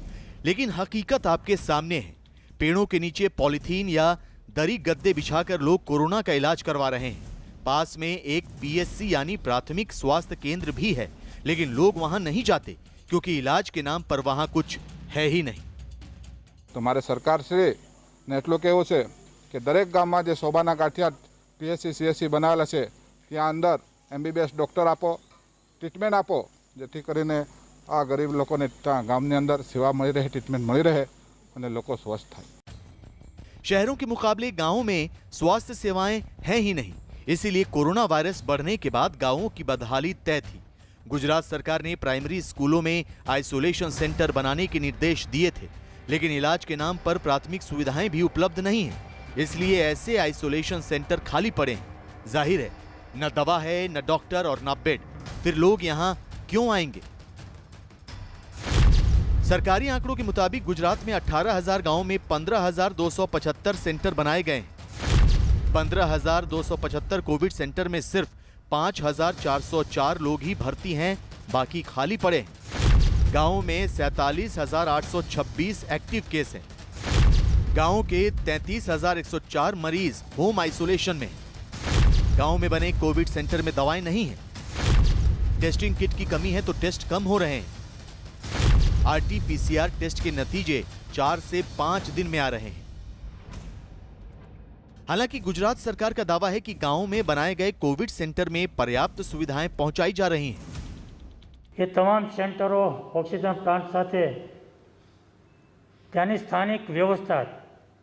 लेकिन हकीकत आपके सामने है। पेड़ों के नीचे पॉलिथीन या दरी गद्दे बिछाकर लोग कोरोना का इलाज करवा रहे हैं। पास में एक पीएचसी यानी प्राथमिक स्वास्थ्य केंद्र भी है, लेकिन लोग वहां नहीं जाते क्योंकि इलाज के नाम पर वहां कुछ है ही नहीं। તમારે સરકાર શ્રી ને એટલું કહેવું છે કે દરેક ગામમાં જે શોભાના ગાંઠિયા પીએચસી સીએચસી બનાવેલા છે ત્યાં અંદર એમબીબીએસ ડૉક્ટર આપો, ટ્રીટમેન્ટ આપો, જેથી કરીને આ ગરીબ લોકોને ગામની અંદર સેવા મળી રહે, ટ્રીટમેન્ટ મળી રહે અને લોકો સ્વસ્થ થાય। शहरों के मुकाबले गांवों में स्वास्थ्य सेवाएं हैं ही नहीं, इसीलिए कोरोना वायरस बढ़ने के बाद गांवों की बदहाली तय थी। गुजरात सरकार ने प्राइमरी स्कूलों में आइसोलेशन सेंटर बनाने के निर्देश दिए थे, लेकिन इलाज के नाम पर प्राथमिक सुविधाएं भी उपलब्ध नहीं है, इसलिए ऐसे आइसोलेशन सेंटर खाली पड़े हैं। जाहिर है, न दवा है, न डॉक्टर और न बेड, फिर लोग यहाँ क्यों आएंगे? सरकारी आंकड़ों के मुताबिक गुजरात में 18,000 गांवों में 15,275 सेंटर बनाए गए हैं। 15,275 कोविड सेंटर में सिर्फ 5,404 लोग ही भर्ती हैं, बाकी खाली पड़े हैं। गांवों में 47,826 एक्टिव केस हैं। गांवों के 33,104 मरीज होम आइसोलेशन में हैं। गांव में बने कोविड सेंटर में दवाएं नहीं हैं। टेस्टिंग किट की कमी है तो टेस्ट कम हो रहे हैं। आरटी-पीसीआर टेस्ट के नतीजे 4 से 5 दिन में आ रहे हैं। हालांकि गुजरात सरकार का दावा है कि गांवों में बनाए गए कोविड सेंटर में पर्याप्त सुविधाएं पहुंचाई जा रही हैं। ये तमाम सेंटरों ऑक्सीजन प्लांट साथे त्यानी स्थानिक व्यवस्था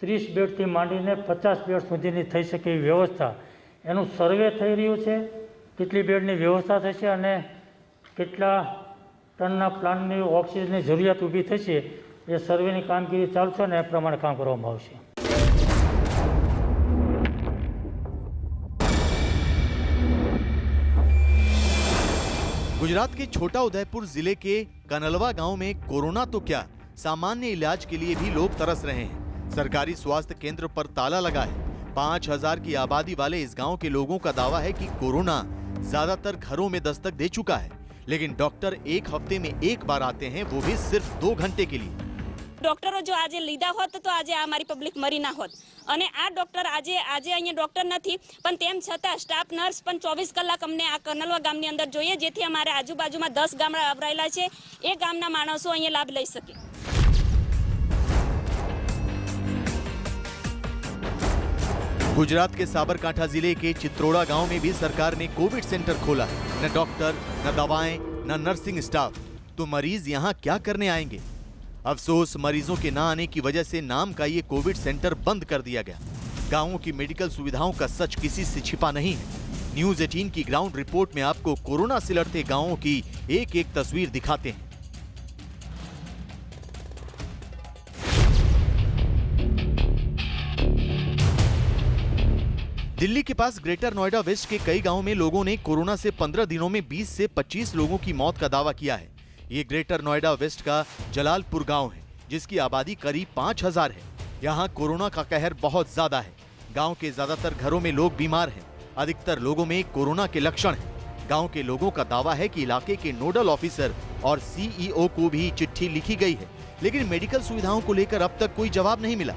30 बेड थी मांडीने 50 बेड सुधीनी थई शके एवी व्यवस्था एनु सर्वे थई रह्युं छे। કેટલી બેડની વ્યવસ્થા થશે અને કેટલા ટનના પ્લાન્ટની ઓક્સિજનની જરૂરિયાત ઊભી થશે એ સર્વેની કામગીરી ચાલુ છે અને એ પ્રમાણે કામ કરવામાં આવશે। गुजरात के छोटा उदयपुर जिले के कनलवा गांव में कोरोना तो क्या, सामान्य इलाज के लिए भी लोग तरस रहे हैं। सरकारी स्वास्थ्य केंद्र पर ताला लगा है। 5,000 की आबादी वाले इस गांव के लोगों का दावा है कि कोरोना ज्यादातर घरों में दस्तक दे चुका है, लेकिन डॉक्टर एक हफ्ते में एक बार आते हैं, वो भी सिर्फ 2 घंटे के लिए। ડોક્ટરો જો આજે લીધા હોત તો આજે આ અમારી પબ્લિક મરી ના હોત અને આ ડોક્ટર આજે અહીંયા ડોક્ટર નથી પણ તેમ છતાં સ્ટાફ નર્સ પણ 24 કલાક અમને આ કર્નલવા ગામની અંદર જોઈએ જેથી અમારે આજુબાજુમાં 10 ગામડા આવરાયેલા છે એ ગામના માણસો અહીંયા લાભ લઈ શકે। गुजरात के साबरकांठा जिले के चित्रोड़ा गांव में भी सरकार ने कोविड सेंटर खोला है। न डॉक्टर, न दवाएं, न नर्सिंग स्टाफ, तो मरीज यहाँ क्या करने आएंगे? अफसोस, मरीजों के न आने की वजह से नाम का ये कोविड सेंटर बंद कर दिया गया। गांवों की मेडिकल सुविधाओं का सच किसी से छिपा नहीं है। न्यूज 18 की ग्राउंड रिपोर्ट में आपको कोरोना से लड़ते गांवों की एक एक तस्वीर दिखाते हैं। दिल्ली के पास ग्रेटर नोएडा वेस्ट के कई गांवों में लोगों ने कोरोना से 15 दिनों में 20 से 25 लोगों की मौत का दावा किया है। ये ग्रेटर नोएडा वेस्ट का जलालपुर गांव है, जिसकी आबादी करीब 5000 है। यहाँ कोरोना का कहर बहुत ज्यादा है। गांव के ज्यादातर घरों में लोग बीमार हैं। अधिकतर लोगों में कोरोना के लक्षण हैं। गांव के लोगों का दावा है कि इलाके के नोडल ऑफिसर और सीईओ को भी चिट्ठी लिखी गई है, लेकिन मेडिकल सुविधाओं को लेकर अब तक कोई जवाब नहीं मिला।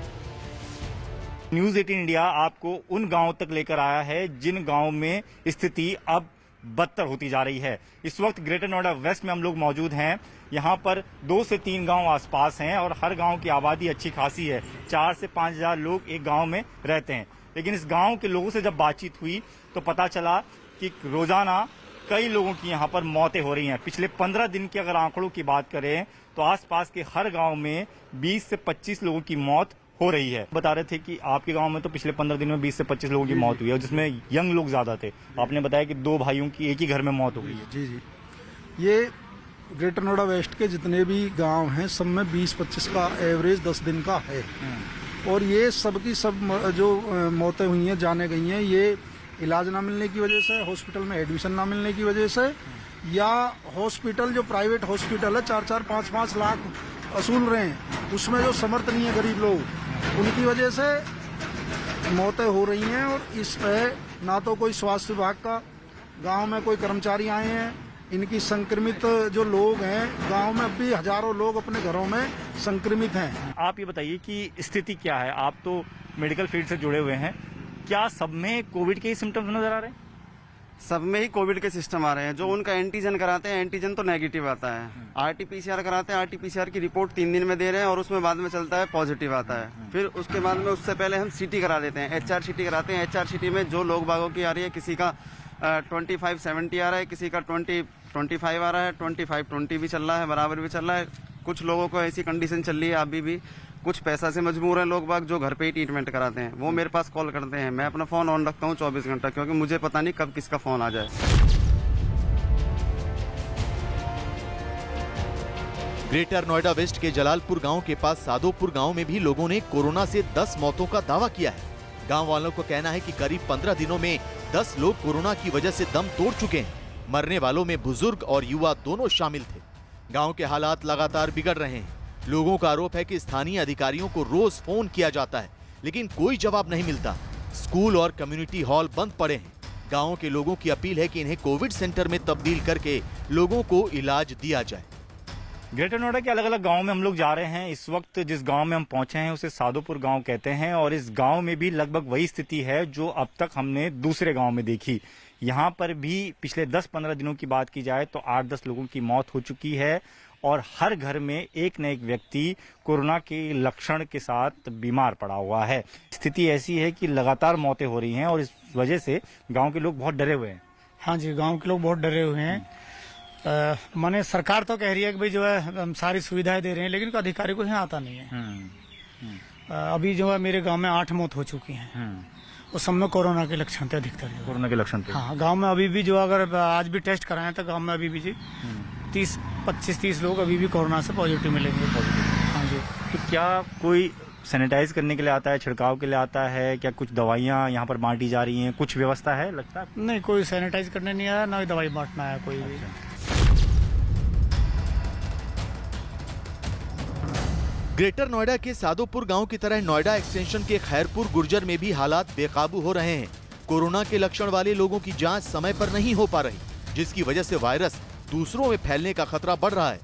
न्यूज 18 इंडिया आपको उन गांवों तक लेकर आया है जिन गांवों में स्थिति अब बदतर होती जा रही है। इस वक्त ग्रेटर नोएडा वेस्ट में हम लोग मौजूद हैं। यहाँ पर 2 से 3 गांव आसपास हैं और हर गांव की आबादी अच्छी खासी है। 4 से 5000 लोग एक गांव में रहते हैं। लेकिन इस गांव के लोगों से जब बातचीत हुई तो पता चला कि रोजाना कई लोगों की यहाँ पर मौतें हो रही हैं। पिछले 15 दिन के अगर आंकड़ों की बात करें तो आसपास के हर गांव में 20 से 25 लोगों की मौत हो रही है। बता रहे थे कि आपके गांव में तो पिछले 15 दिन में 20 से 25 लोगों की मौत हुई है, जिसमें यंग लोग ज्यादा थे। आपने बताया कि 2 भाइयों की एक ही घर में मौत हो गई है। जी जी, ये ग्रेटर नोएडा वेस्ट के जितने भी गांव हैं सब में 20-25 का एवरेज 10 दिन का है। और ये सबकी सब जो मौतें हुई हैं, जाने गई हैं, ये इलाज ना मिलने की वजह से, हॉस्पिटल में एडमिशन ना मिलने की वजह से, या हॉस्पिटल जो प्राइवेट हॉस्पिटल है 4-4, 5-5 लाख वसूल रहे हैं, उसमें जो समर्थ नहीं है गरीब लोग, उनकी वजह से मौतें हो रही हैं। और इस पे ना तो कोई स्वास्थ्य विभाग का गांव में कोई कर्मचारी आए हैं। इनकी संक्रमित जो लोग हैं गांव में, अब भी हजारों लोग अपने घरों में संक्रमित हैं। आप ये बताइए कि स्थिति क्या है? आप तो मेडिकल फील्ड से जुड़े हुए हैं, क्या सब में कोविड के सिम्टम्स नजर आ रहे हैं? सब में ही कोविड के सिस्टम आ रहे हैं। जो उनका एंटीजन कराते हैं, एंटीजन तो नेगेटिव आता है। आरटीपीसीआर कराते हैं, आरटीपीसीआर की रिपोर्ट 3 दिन में दे रहे हैं और उसमें बाद में चलता है पॉजिटिव आता है। फिर उसके बाद में उससे पहले हम सीटी करा देते हैं, एचआरसीटी कराते हैं। एचआरसीटी में जो लोग बागों की आ रही है, किसी का 25-70 आ रहा है, किसी का 20-25 आ रहा है, 25-20 भी चल रहा है, बराबर भी चल रहा है। कुछ लोगों को ऐसी कंडीशन चल रही है अभी भी, कुछ पैसा से मजबूर हैं लोग बाग जो घर पे ही ट्रीटमेंट कराते हैं, वो मेरे पास कॉल करते हैं। मैं अपना फोन ऑन रखता हूँ 24 घंटा, क्योंकि मुझे पता नहीं कब किसका फोन आ जाए। ग्रेटर नोएडा वेस्ट के जलालपुर गांव के पास सादोपुर गांव में भी लोगों ने कोरोना से 10 मौतों का दावा किया है। गांव वालों को कहना है कि करीब 15 दिनों में 10 लोग कोरोना की वजह से दम तोड़ चुके हैं। मरने वालों में बुजुर्ग और युवा दोनों शामिल थे। गांव के हालात लगातार बिगड़ रहे हैं। लोगों का आरोप है कि स्थानीय अधिकारियों को रोज फोन किया जाता है, लेकिन कोई जवाब नहीं मिलता। स्कूल और कम्युनिटी हॉल बंद पड़े हैं। गांव के लोगों की अपील है कि इन्हें कोविड सेंटर में तब्दील करके लोगों को इलाज दिया जाए। ग्रेटर नोएडा के अलग अलग गांव में हम लोग जा रहे हैं। इस वक्त जिस गांव में हम पहुंचे हैं उसे सादोपुर गांव कहते हैं और इस गांव में भी लगभग वही स्थिति है जो अब तक हमने दूसरे गांव में देखी। यहाँ पर भी पिछले 10-15 दिनों की बात की जाए तो 8-10 लोगों की मौत हो चुकी है और हर घर में एक न एक व्यक्ति कोरोना के लक्षण के साथ बीमार पड़ा हुआ है। स्थिति ऐसी है कि लगातार मौतें हो रही हैं और इस वजह से गांव के लोग बहुत डरे हुए हैं। हाँ जी, गांव के लोग बहुत डरे हुए हैं। माने सरकार तो कह रही है कि भाई जो है हम सारी सुविधाएं दे रहे हैं, लेकिन अधिकारी को यहाँ आता नहीं है। अभी जो है मेरे गांव में 8 मौत हो चुकी हैं। उस सब में कोरोना के लक्षण थे अधिकतर। कोरोना के लक्षण थे। हाँ, गांव में अभी भी जो अगर आज भी टेस्ट कराएं तो गांव में अभी भी 25-30 लोग अभी भी कोरोना से पॉजिटिव मिलेंगे। हाँ जी। तो क्या कोई सैनिटाइज करने के लिए आता है, छिड़काव के लिए आता है? क्या कुछ दवाइयाँ यहाँ पर बांटी जा रही हैं? कुछ व्यवस्था है लगता है? नहीं, कोई सैनिटाइज करने नहीं आया, ना दवाई बांटना आया कोई भी। ग्रेटर नोएडा के सादोपुर गांव की तरह नोएडा एक्सटेंशन के खैरपुर गुर्जर में भी हालात बेकाबू हो रहे हैं। कोरोना के लक्षण वाले लोगों की जांच समय पर नहीं हो पा रही, जिसकी वजह से वायरस दूसरों में फैलने का खतरा बढ़ रहा है।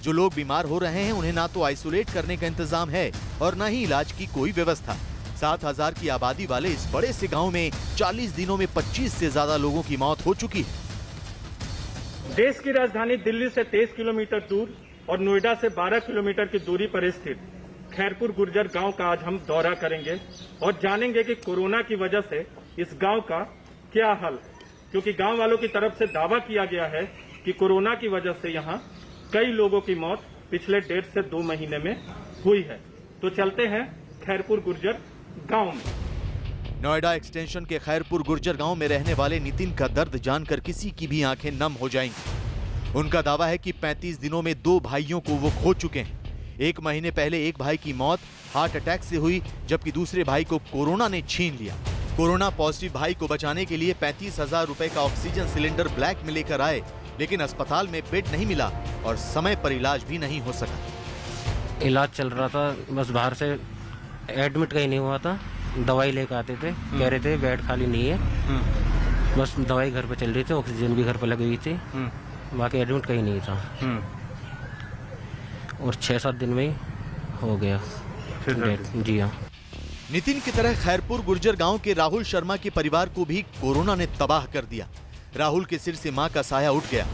जो लोग बीमार हो रहे हैं उन्हें ना तो आइसोलेट करने का इंतजाम है और न ही इलाज की कोई व्यवस्था। 7,000 की आबादी वाले इस बड़े से गांव में 40 दिनों में 25 से ज्यादा लोगों की मौत हो चुकी है। देश की राजधानी दिल्ली से 23 किलोमीटर दूर और नोएडा से 12 किलोमीटर की दूरी पर स्थित खैरपुर गुर्जर गांव का आज हम दौरा करेंगे और जानेंगे कि कोरोना की वजह से इस गांव का क्या हाल है, क्योंकि गांव वालों की तरफ से दावा किया गया है कि कोरोना की वजह से यहां कई लोगों की मौत पिछले 1.5 से 2 महीने में हुई है। तो चलते हैं खैरपुर गुर्जर गांव में। नोएडा एक्सटेंशन के खैरपुर गुर्जर गांव में रहने वाले नितिन का दर्द जानकर किसी की भी आंखें नम हो जाएंगी। उनका दावा है कि 35 दिनों में 2 भाइयों को वो खो चुके हैं। 1 महीने पहले एक भाई की मौत हार्ट अटैक से हुई, जबकि दूसरे भाई को कोरोना ने छीन लिया। कोरोना पॉजिटिव भाई को बचाने के लिए 35,000 रुपए का ऑक्सीजन सिलेंडर ब्लैक में लेकर आए, लेकिन अस्पताल में बेड नहीं मिला और समय पर इलाज भी नहीं हो सका। इलाज चल रहा था, बस बाहर से एडमिट कहीं नहीं हुआ था। दवाई लेकर आते थे, कह रहे थे बेड खाली नहीं है, बस दवाई घर पे चल रही थी, ऑक्सीजन भी घर पे लगी हुई थी, बाकी एडमिट कहीं नहीं था। और 6-7 दिन में ही हो गया डेथ। जी हाँ। नितिन की तरह खैरपुर गुर्जर गांव के राहुल शर्मा के परिवार को भी कोरोना ने तबाह कर दिया। राहुल के सिर से मां का साया उठ गया।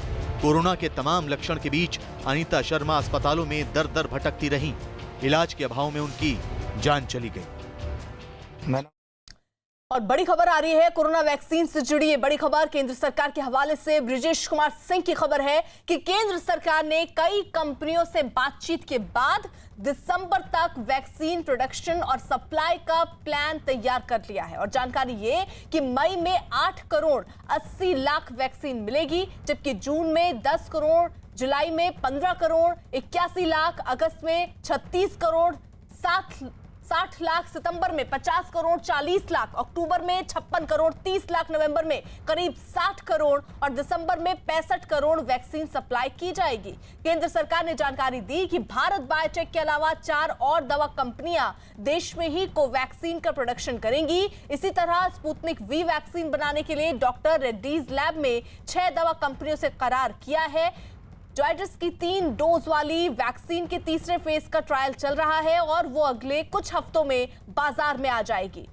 कोरोना के तमाम लक्षण के बीच अनीता शर्मा अस्पतालों में दर दर भटकती रहीं। इलाज के अभाव में उनकी जान चली गई। और बड़ी खबर आ रही है कोरोना वैक्सीन से जुड़ी। ये बड़ी खबर केंद्र सरकार के हवाले से बृजेश कुमार सिंह की खबर है कि केंद्र सरकार ने कई कंपनियों से बातचीत के बाद दिसंबर तक वैक्सीन प्रोडक्शन और सप्लाई का प्लान तैयार कर लिया है। और जानकारी ये कि मई में 8 करोड़ 80 लाख वैक्सीन मिलेगी, जबकि जून में 10 करोड़, जुलाई में 15 करोड़ 81 लाख, अगस्त में 36 करोड़ 60 लाख, सितंबर में 50 करोड़ 40 लाख, अक्टूबर में 56 करोड़ 30 लाख, नवंबर में करीब 60 करोड़ और दिसंबर में 65 करोड़ वैक्सीन सप्लाई की जाएगी। केंद्र सरकार ने जानकारी दी कि भारत बायोटेक के अलावा 4 और दवा कंपनियां देश में ही कोवैक्सीन का प्रोडक्शन करेंगी। इसी तरह स्पुतनिक वी वैक्सीन बनाने के लिए डॉक्टर रेड्डीज लैब में 6 दवा कंपनियों से करार किया है। जाइडस की 3 डोज वाली वैक्सीन के तीसरे फेज का ट्रायल चल रहा है और वो अगले कुछ हफ्तों में बाजार में आ जाएगी।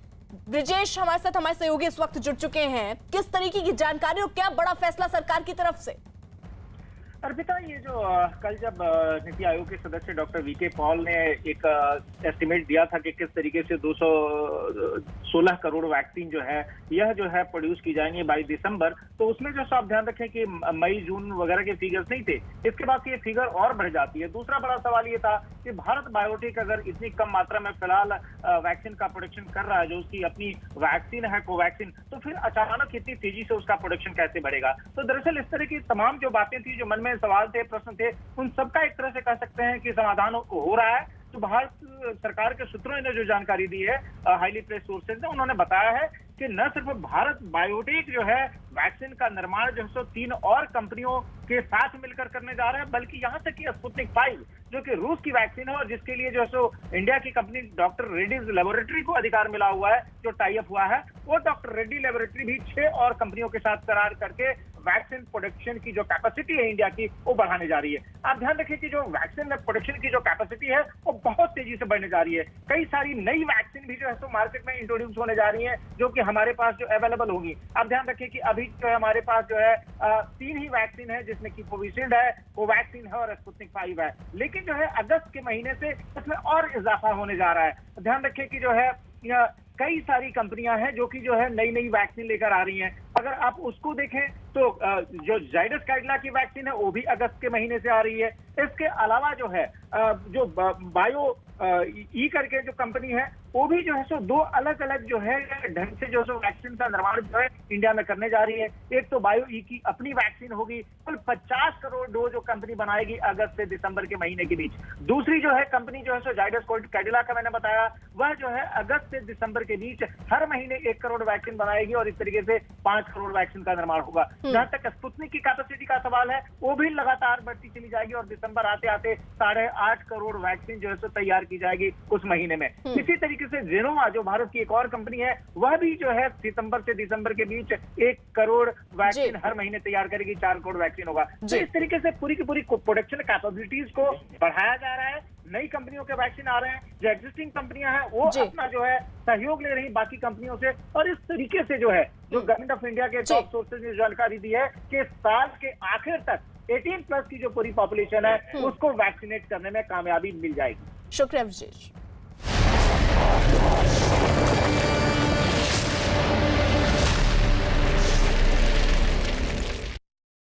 ब्रिजेश हमारे सहयोगी इस वक्त जुड़ चुके हैं। किस तरीके की जानकारी और क्या बड़ा फैसला सरकार की तरफ से? अर्पिता, ये जो कल जब नीति आयोग के सदस्य डॉक्टर वीके पॉल ने एक एस्टिमेट दिया था कि किस तरीके से 216 करोड़ वैक्सीन जो है प्रोड्यूस की जाएंगी बाई दिसंबर, तो उसमें जो आप ध्यान रखें कि मई जून वगैरह के फिगर्स नहीं थे। इसके बाद ये फिगर और बढ़ जाती है। दूसरा बड़ा सवाल ये था कि भारत बायोटेक अगर इतनी कम मात्रा में फिलहाल वैक्सीन का प्रोडक्शन कर रहा है, जो उसकी अपनी वैक्सीन है कोवैक्सीन, तो फिर अचानक इतनी तेजी से उसका प्रोडक्शन कैसे बढ़ेगा? तो दरअसल इस तरह की तमाम जो बातें थी, जो मन में सवाल थे, प्रश्न थे, उन सबका एक तरह से कह सकते हैं कि समाधान हो रहा है। तो भारत सरकार के सूत्रों ने जो जानकारी दी है, हाईली प्रेस सोर्सेज ने, उन्होंने बताया है कि न सिर्फ भारत बायोटेक जो है वैक्सीन का निर्माण जो है 3 और कंपनियों के साथ मिलकर करने जा रहे हैं, बल्कि यहां तक कि स्पुतनिक 5 जो कि रूस की वैक्सीन है और जिसके लिए जो है इंडिया की कंपनी डॉक्टर रेड्डीज लेबोरेटरी को अधिकार मिला हुआ है, जो टाई अप हुआ है, वो डॉक्टर रेड्डी लेबोरेटरी भी 6 और कंपनियों के साथ करार करके वैक्सीन प्रोडक्शन की जो कैपेसिटी है इंडिया की, वो बढ़ाने जा रही है। आप ध्यान रखिए कि जो वैक्सीन प्रोडक्शन की जो कैपेसिटी है वो बहुत तेजी से बढ़ने जा रही है। कई सारी नई वैक्सीन भी जो है मार्केट में इंट्रोड्यूस होने जा रही है, जो कि हमारे पास जो अवेलेबल होगी। आप ध्यान रखिए कि अभी जो है हमारे पास जो है 3 ही वैक्सीन है, जिसमें कि कोविशील्ड है, कोवैक्सीन है और स्पुतनिक 5 है। लेकिन जो है अगस्त के महीने से इसमें और इजाफा होने जा रहा है। ध्यान रखिए कि जो है कई सारी कंपनियां हैं जो कि जो है नई वैक्सीन लेकर आ रही हैं। अगर आप उसको देखें तो जो जाइडस कैडिला की वैक्सीन है वो भी अगस्त के महीने से आ रही है। इसके अलावा जो है जो बायो ई करके जो कंपनी है वो भी जो है 2 अलग अलग जो है ढंग से जो वैक्सीन का निर्माण जो है इंडिया में करने जा रही है। एक तो बायो ई की अपनी वैक्सीन होगी, कुल 50 करोड़ डोज जो कंपनी बनाएगी अगस्त से दिसंबर के महीने के बीच। दूसरी जो है कंपनी जो है जाइडस कैडिला का मैंने बताया, वह जो है अगस्त से दिसंबर के बीच हर महीने 1 करोड़ वैक्सीन बनाएगी और इस तरीके से 5 करोड़ वैक्सीन का निर्माण होगा। जहां तक स्पुतनिक की कैपेसिटी का सवाल है, वो भी लगातार बढ़ती चली जाएगी और दिसंबर आते आते 8.5 करोड़ वैक्सीन जो है तैयार की जाएगी उस महीने में। इसी तरीके तरीके से जेनोवा जो भारत की एक और कंपनी है, वह भी जो है सितंबर से दिसंबर के बीच 1 करोड़ वैक्सीन हर महीने तैयार करेगी, 4 करोड़ वैक्सीन होगा। तो इस तरीके से पूरी की पूरी प्रोडक्शन कैपेबिलिटीज को बढ़ाया जा रहा है। नई कंपनियों के वैक्सीन आ रहे हैं, जो एग्जिस्टिंग कंपनियां हैं वो अपना जो है सहयोग ले रही बाकी कंपनियों से। और इस तरीके से जो है जो गवर्नमेंट ऑफ इंडिया के टॉप सोर्सेज ने जानकारी दी है कि साल के आखिर तक 18+ की जो पूरी पॉपुलेशन है उसको वैक्सीनेट करने में कामयाबी मिल जाएगी। शुक्रिया विशेष।